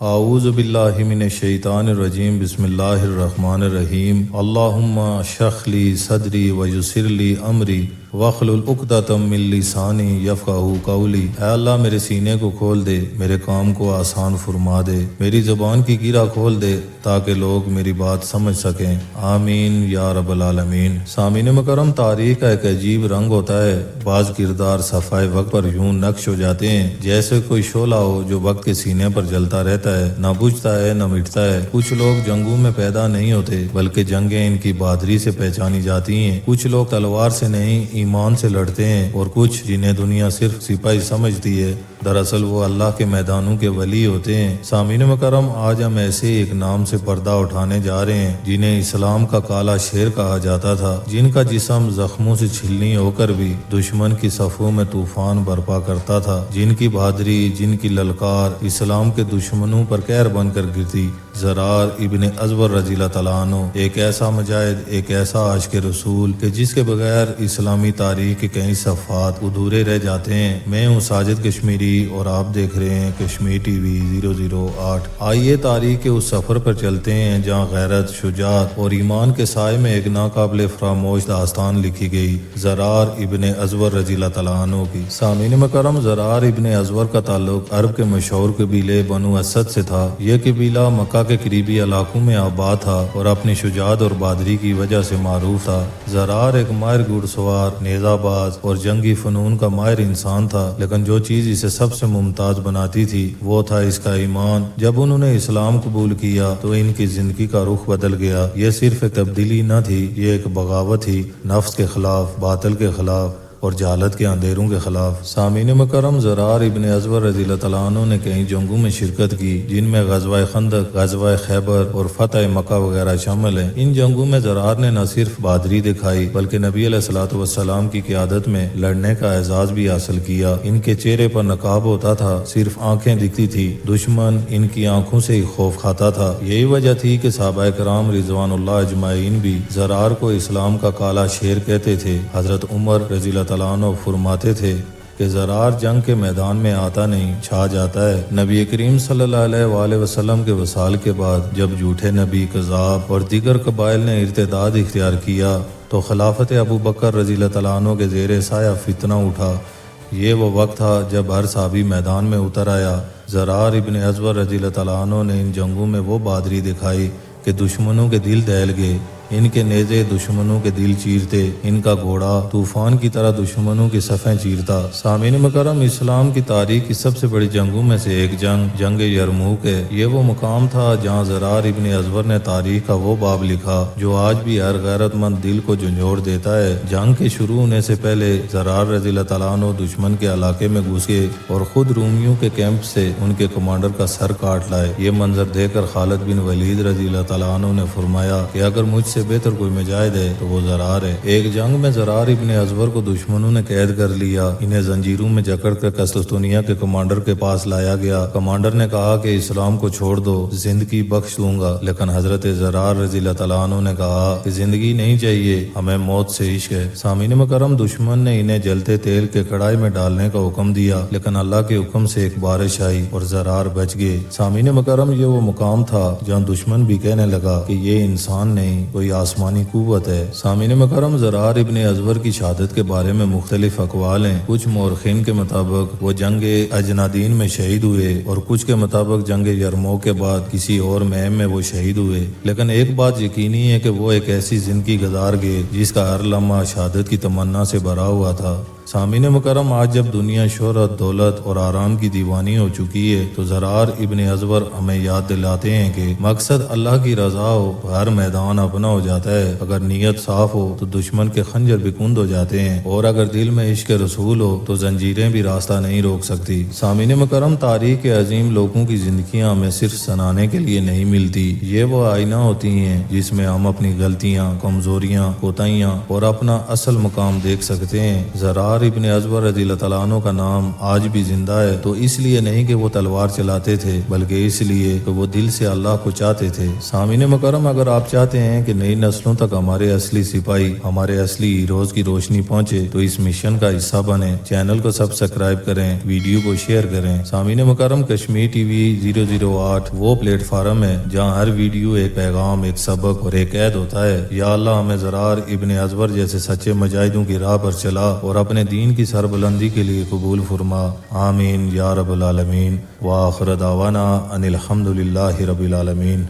اعوذ باللہ من الشیطان الرجیم بسم اللہ الرحمن الرحیم اللہم اشرح لی صدری ویسر لی امری واحلل عقدۃ من لسانی یفقہوا قولی۔ اے اللہ میرے سینے کو کھول دے، میرے کام کو آسان فرما دے، میری زبان کی گرہ کھول دے تاکہ لوگ میری بات سمجھ سکیں، آمین یا رب العالمین۔ سامعین مکرم، تاریخ کا ایک عجیب رنگ ہوتا ہے۔ بعض کردار صفحہ وقت پر یوں نقش ہو جاتے ہیں جیسے کوئی شعلہ ہو جو وقت کے سینے پر جلتا رہتا ہے، نہ بجھتا ہے نہ مٹتا ہے۔ کچھ لوگ جنگوں میں پیدا نہیں ہوتے بلکہ جنگیں ان کی بہادری سے پہچانی جاتی ہیں۔ کچھ لوگ تلوار سے نہیں ایمان سے لڑتے ہیں، اور کچھ جنہیں دنیا صرف سپاہی سمجھتی ہے دراصل وہ اللہ کے میدانوں کے ولی ہوتے ہیں۔ سامعین مکرم، آج ہم ایسے ایک نام سے پردہ اٹھانے جا رہے ہیں جنہیں اسلام کا کالا شیر کہا جاتا تھا، جن کا جسم زخموں سے چھلنی ہو کر بھی دشمن کی صفوں میں طوفان برپا کرتا تھا، جن کی بہادری، جن کی للکار اسلام کے دشمنوں پر قہر بن کر گرتی۔ زرار ابن ازور رضی اللہ تعالیٰ عنہ ایک ایسا مجاہد، ایک ایسا عاشق رسول کہ جس کے بغیر اسلامی تاریخ کے کئی صفحات ادھورے رہ جاتے ہیں۔ میں ہوں ساجد کشمیری اور آپ دیکھ رہے ہیں کشمیر ٹی وی 008۔ آئیے تاریخ کے اس سفر پر چلتے ہیں جہاں غیرت، شجاعت اور ایمان کے سائے میں ایک ناقابل فراموش داستان لکھی گئی، زرار ابن ازور رضی اللہ تعالیٰ عنہ کی۔ سامعین مکرم، زرار ابن ازور کا تعلق عرب کے مشہور قبیلے بنو اسد سے تھا۔ یہ قبیلہ مکہ کے قریبی علاقوں میں آباد تھا اور اپنی شجاعت اور بہادری کی وجہ سے معروف تھا۔ زرار ایک ماہر گھڑ سوار، نیزہ باز اور جنگی فنون کا ماہر انسان تھا، لیکن جو چیز اسے سب سے ممتاز بناتی تھی وہ تھا اس کا ایمان۔ جب انہوں نے اسلام قبول کیا تو ان کی زندگی کا رخ بدل گیا۔ یہ صرف ایک تبدیلی نہ تھی، یہ ایک بغاوت تھی، نفس کے خلاف، باطل کے خلاف اور جہالت کے اندھیروں کے خلاف۔ سامعین مکرم، زرار ابن ازور رضی اللہ تعالیٰ عنہ نے کئی جنگوں میں شرکت کی جن میں غزوہ خندق، غزوہ خیبر اور فتح مکہ وغیرہ شامل ہیں۔ ان جنگوں میں زرار نے نہ صرف بہادری دکھائی بلکہ نبی علیہ الصلوۃ والسلام کی قیادت میں لڑنے کا اعزاز بھی حاصل کیا۔ ان کے چہرے پر نقاب ہوتا تھا، صرف آنکھیں دکھتی تھی، دشمن ان کی آنکھوں سے ہی خوف کھاتا تھا۔ یہی وجہ تھی کہ صحابہ کرام رضوان اللہ اجمعین بھی زرار کو اسلام کا کالا شیر کہتے تھے۔ حضرت عمر رضی اللہ تعالیٰ عنہ فرماتے تھے کہ زرار جنگ کے میدان میں آتا نہیں، چھا جاتا ہے۔ نبی کریم صلی اللہ علیہ وآلہ وسلم کے وصال کے بعد جب جھوٹے نبی، کذاب اور دیگر قبائل نے ارتداد اختیار کیا تو خلافت ابو بکر رضی اللہ تعالیٰ عنہ کے زیر سایہ فتنہ اٹھا۔ یہ وہ وقت تھا جب ہر صحابی میدان میں اتر آیا۔ زرار ابن ازور رضی اللہ تعالیٰ عنہ نے ان جنگوں میں وہ بہادری دکھائی کہ دشمنوں کے دل دہل گئے۔ ان کے نیزے دشمنوں کے دل چیرتے، ان کا گھوڑا طوفان کی طرح دشمنوں کی صفیں چیرتا۔ سامعین مکرم، اسلام کی تاریخ کی سب سے بڑی جنگوں میں سے ایک جنگ یرموک ہے۔ یہ وہ مقام تھا جہاں زرار ابن ازور نے تاریخ کا وہ باب لکھا جو آج بھی ہر غیرت مند دل کو جھنجھوڑ دیتا ہے۔ جنگ کے شروع ہونے سے پہلے زرار رضی اللہ تعالیٰ عنہ دشمن کے علاقے میں گھس گئے اور خود رومیوں کے کیمپ سے ان کے کمانڈر کا سر کاٹ لائے۔ یہ منظر دیکھ کر خالد بن ولید رضی اللہ تعالیٰ عنہ نے فرمایا کہ اگر مجھ سے بہتر کوئی مجاہد ہے تو وہ زرار ہے۔ ایک جنگ میں زرار ابن ازور کو دشمنوں نے قید کر لیا۔ انہیں زنجیروں میں جکڑ کر قسطنطنیہ کے کمانڈر کے پاس لایا گیا۔ کمانڈر نے کہا کہ اسلام کو چھوڑ دو، زندگی بخش دوں گا، لیکن حضرت زرار رضی اللہ تعالیٰ عنہ نے کہا کہ زندگی نہیں چاہیے، ہمیں موت سے عشق ہے۔ سامعین مکرم، دشمن نے انہیں جلتے تیل کے کڑائی میں ڈالنے کا حکم دیا، لیکن اللہ کے حکم سے ایک بارش آئی اور زرار بچ گئے۔ سامعین مکرم، یہ وہ مقام تھا جہاں دشمن بھی کہنے لگا کہ یہ انسان نہیں، کوئی آسمانی قوت ہے۔ سامعین مکرم، زرار ابن ازور کی شہادت کے بارے میں مختلف اقوال ہیں۔ کچھ مورخین کے مطابق وہ جنگ اجنادین میں شہید ہوئے اور کچھ کے مطابق جنگ یرموک کے بعد کسی اور مہم میں وہ شہید ہوئے، لیکن ایک بات یقینی ہے کہ وہ ایک ایسی زندگی گزار گئے جس کا ہر لمحہ شہادت کی تمنا سے بھرا ہوا تھا۔ سامعین مکرم، آج جب دنیا شہرت، دولت اور آرام کی دیوانی ہو چکی ہے تو زرار ابن ازور ہمیں یاد دلاتے ہیں کہ مقصد اللہ کی رضا ہو تو ہر میدان اپنا ہو جاتا ہے، اگر نیت صاف ہو تو دشمن کے خنجر بھی کند ہو جاتے ہیں، اور اگر دل میں عشق رسول ہو تو زنجیریں بھی راستہ نہیں روک سکتی۔ سامعین مکرم، تاریخ کے عظیم لوگوں کی زندگیاں ہمیں صرف سنانے کے لیے نہیں ملتی، یہ وہ آئینہ ہوتی ہیں جس میں ہم اپنی غلطیاں، کمزوریاں، کوتاہیاں اور اپنا اصل مقام دیکھ سکتے ہیں۔ زرار ازرار ابن ازور رضی اللہ تعالیٰ عنہ کا نام آج بھی زندہ ہے، تو اس لیے نہیں کہ وہ تلوار چلاتے تھے بلکہ اس لیے کہ وہ دل سے اللہ کو چاہتے تھے۔ سامعین مکرم، اگر آپ چاہتے ہیں کہ نئی نسلوں تک ہمارے اصلی سپاہی، ہمارے اصلی ہیروز کی روشنی پہنچے تو اس مشن کا حصہ بنیں، چینل کو سبسکرائب کریں، ویڈیو کو شیئر کریں۔ سامعین مکرم، کشمیر ٹی وی 008 وہ پلیٹ فارم ہے جہاں ہر ویڈیو ایک پیغام، ایک سبق اور ایک عہد ہوتا ہے۔ یا اللہ ہمیں زرار ابن ازور جیسے سچے مجاہدوں کی راہ پر چلا اور اپنے دین کی سربلندی کے لیے قبول فرما، آمین یا رب العالمین۔ وآخر دعوانا ان الحمد للہ رب العالمین۔